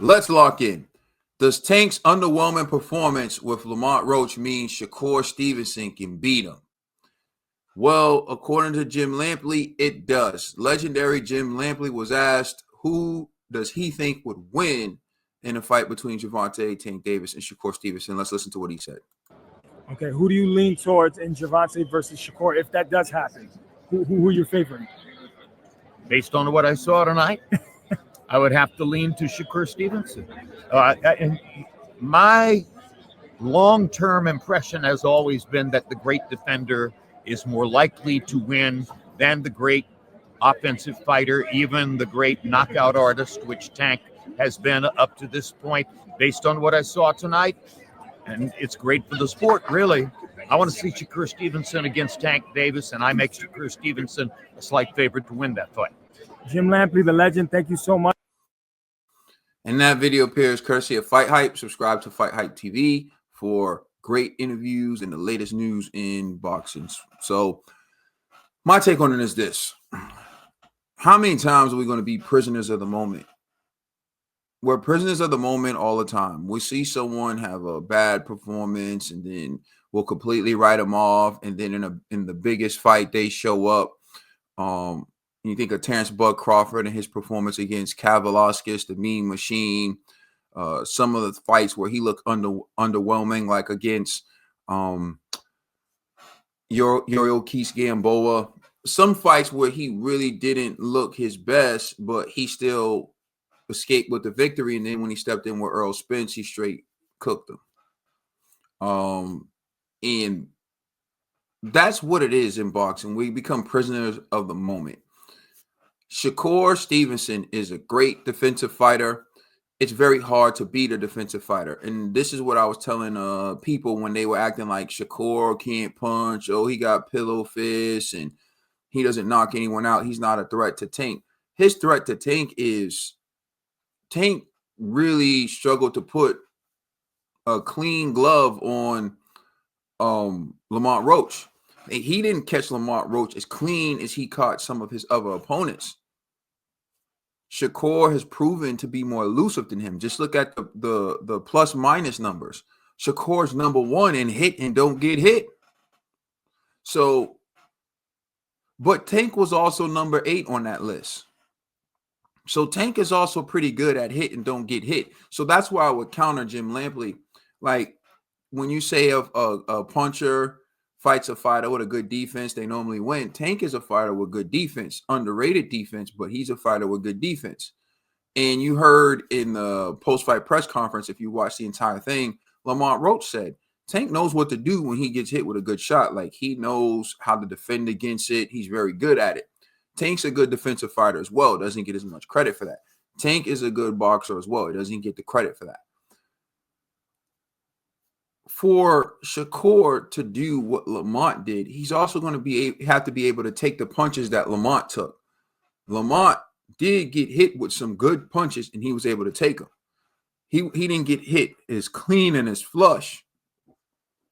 Let's lock in. Does Tank's underwhelming performance with Lamont Roach mean Shakur Stevenson can beat him? Well, according to Jim Lampley, it does. Legendary Jim Lampley was asked who does he think would win in a fight between Gervonta Tank Davis and Shakur Stevenson. Let's listen to what he said. Okay, who do you lean towards in Gervonta versus Shakur if that does happen? Who are you favoring? Based on what I saw tonight, I would have to lean to Shakur Stevenson. And my long-term impression has always been that the great defender is more likely to win than the great offensive fighter, even the great knockout artist, which Tank has been up to this point, based on what I saw tonight. And it's great for the sport, really. I want to see Shakur Stevenson against Tank Davis, and I make Shakur Stevenson a slight favorite to win that fight. Jim Lampley, the legend, thank you so much. And that video appears courtesy of Fight Hype. Subscribe to Fight Hype TV for great interviews and the latest news in boxing. So my take on it is this. How many times are we going to be prisoners of the moment? We're prisoners of the moment all the time. We see someone have a bad performance and then we'll completely write them off. And then in the biggest fight, they show up. You think of Terrence Bud Crawford and his performance against Cav Velasquez, the Mean Machine. Some of the fights where he looked underwhelming, like against Yorio Keith Gamboa. Some fights where he really didn't look his best, but he still escaped with the victory. And then when he stepped in with Earl Spence, he straight cooked him. And that's what it is in boxing. We become prisoners of the moment. Shakur Stevenson is a great defensive fighter. It's very hard to beat a defensive fighter. And this is what I was telling people when they were acting like Shakur can't punch. Oh, he got pillow fists and he doesn't knock anyone out. He's not a threat to Tank. His threat to Tank is Tank really struggled to put a clean glove on Lamont Roach. He didn't catch Lamont Roach as clean as he caught some of his other opponents. Shakur has proven to be more elusive than him. Just look at the plus minus numbers. Shakur's number one in hit and don't get hit. So, but Tank was also number 8 on that list. So Tank is also pretty good at hit and don't get hit. So that's why I would counter Jim Lampley. Like when you say a puncher fights a fighter with a good defense, they normally win. Tank is a fighter with good defense, underrated defense, but he's a fighter with good defense. And you heard in the post-fight press conference, if you watch the entire thing, Lamont Roach said, Tank knows what to do when he gets hit with a good shot. Like he knows how to defend against it. He's very good at it. Tank's a good defensive fighter as well. Doesn't get as much credit for that. Tank is a good boxer as well. He doesn't get the credit for that. For Shakur to do what Lamont did, he's also going to have to be able to take the punches that Lamont took. Lamont did get hit with some good punches, and he was able to take them. He didn't get hit as clean and as flush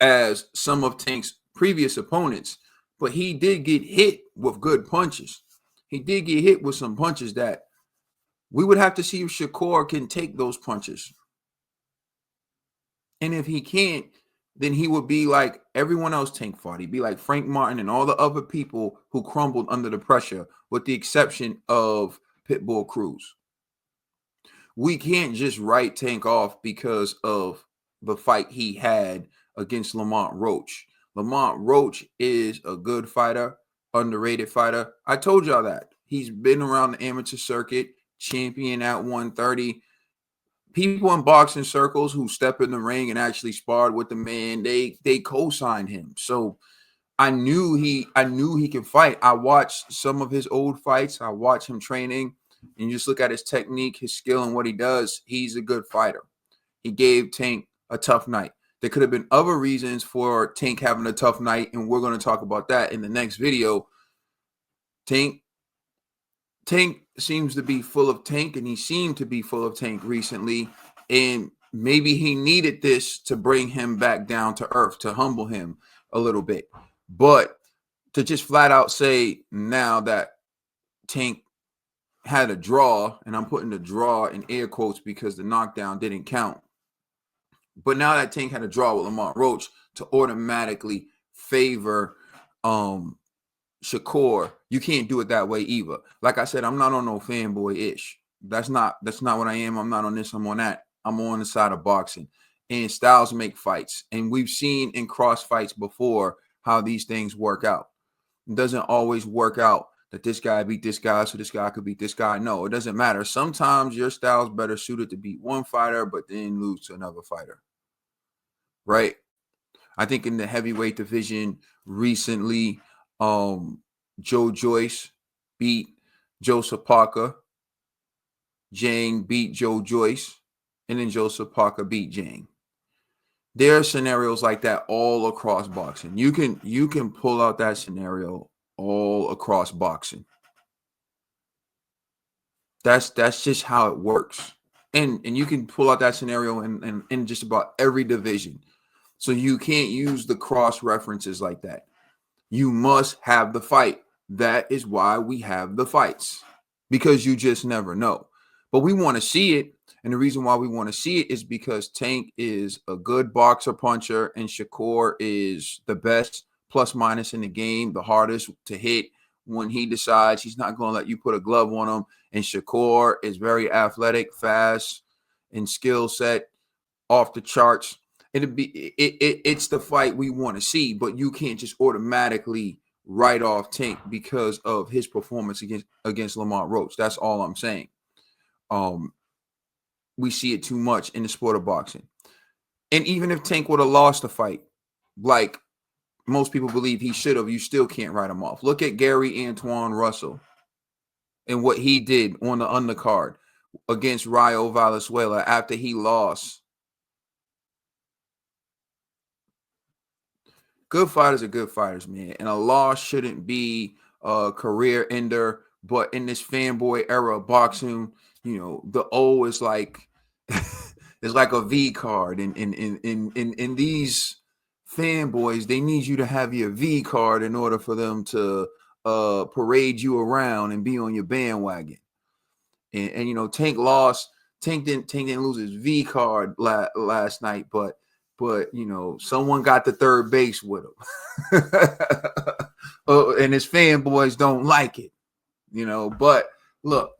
as some of Tank's previous opponents, but he did get hit with good punches. He did get hit with some punches that we would have to see if Shakur can take those punches. And if he can't, then he would be like everyone else Tank fought. He'd be like Frank Martin and all the other people who crumbled under the pressure, with the exception of Pitbull Cruz. We can't just write Tank off because of the fight he had against Lamont Roach. Lamont Roach is a good fighter, underrated fighter. I told y'all that. He's been around the amateur circuit, champion at 130. People in boxing circles who step in the ring and actually sparred with the man, they co-signed him. So I knew he can fight. I watched some of his old fights. I watched him training, and you just look at his technique, his skill, and what he does. He's a good fighter. He gave Tank a tough night. There could have been other reasons for Tank having a tough night, and we're going to talk about that in the next video. Tank seems to be full of Tank, and he seemed to be full of Tank recently, and maybe he needed this to bring him back down to earth, to humble him a little bit. But to just flat out say now that Tank had a draw, and I'm putting the draw in air quotes because the knockdown didn't count. But now that Tank had a draw with Lamont Roach to automatically favor Shakur, you can't do it that way either. Like I said, I'm not on no fanboy-ish. That's not what I am. I'm not on this, I'm on that. I'm on the side of boxing. And styles make fights. And we've seen in cross fights before how these things work out. It doesn't always work out that this guy beat this guy, so this guy could beat this guy. No, it doesn't matter. Sometimes your style's better suited to beat one fighter, but then lose to another fighter. Right? I think in the heavyweight division recently, Joe Joyce beat Joseph Parker. Jang beat Joe Joyce, and then Joseph Parker beat Jang. There are scenarios like that all across boxing. You can pull out that scenario all across boxing. That's just how it works. And you can pull out that scenario in just about every division. So you can't use the cross references like that. You must have the fight. That is why we have the fights, because you just never know. But we want to see it. And the reason why we want to see it is because Tank is a good boxer puncher and Shakur is the best plus minus in the game, the hardest to hit when he decides he's not going to let you put a glove on him. And Shakur is very athletic, fast, and skill set off the charts. It's the fight we want to see, but you can't just automatically write off Tank because of his performance against Lamont Roach. That's all I'm saying. We see it too much in the sport of boxing. And even if Tank would have lost the fight, like most people believe he should have, you still can't write him off. Look at Gary Antoine Russell and what he did on the undercard against Rayo Valenzuela after he lost. Good fighters are good fighters, man. And a loss shouldn't be a career ender. But in this fanboy era of boxing, you know, the O is like it's like a V card. And in these fanboys, they need you to have your V card in order for them to parade you around and be on your bandwagon. And you know, Tank lost. Tank didn't lose his V card last night, but you know, someone got the third base with him. And his fanboys don't like it, you know. But look,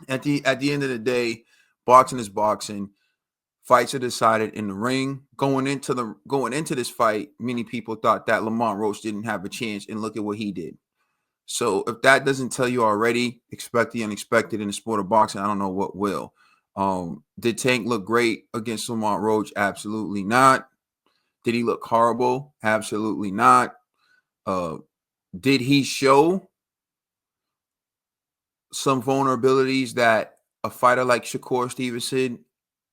at the end of the day, boxing is boxing. Fights are decided in the ring. Going into this fight, many people thought that Lamont Roach didn't have a chance, and look at what he did. So if that doesn't tell you already, expect the unexpected in the sport of boxing. I don't know what will. Did Tank look great against Lamont Roach? Absolutely not. Did he look horrible? Absolutely not. Did he show some vulnerabilities that a fighter like Shakur Stevenson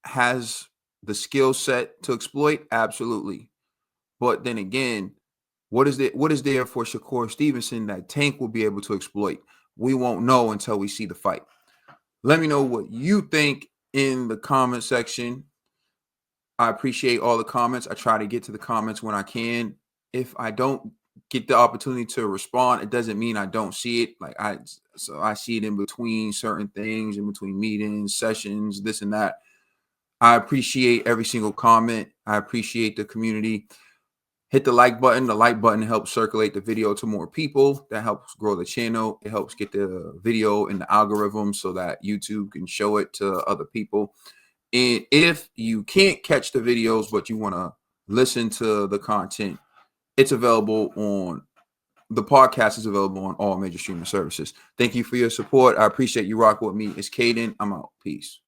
has the skill set to exploit? Absolutely. But then again, what is there for Shakur Stevenson that Tank will be able to exploit? We won't know until we see the fight. Let me know what you think in the comment section. I appreciate all the comments. I try to get to the comments when I can. If I don't get the opportunity to respond, it doesn't mean I don't see it. I see it in between certain things, in between meetings, sessions, this and that. I appreciate every single comment. I appreciate the community. Hit the like button. The like button helps circulate the video to more people. That helps grow the channel. It helps get the video in the algorithm so that YouTube can show it to other people. And if you can't catch the videos, but you want to listen to the content, it's available on the podcast is available on all major streaming services. Thank you for your support. I appreciate you rocking with me. It's Caden. I'm out. Peace.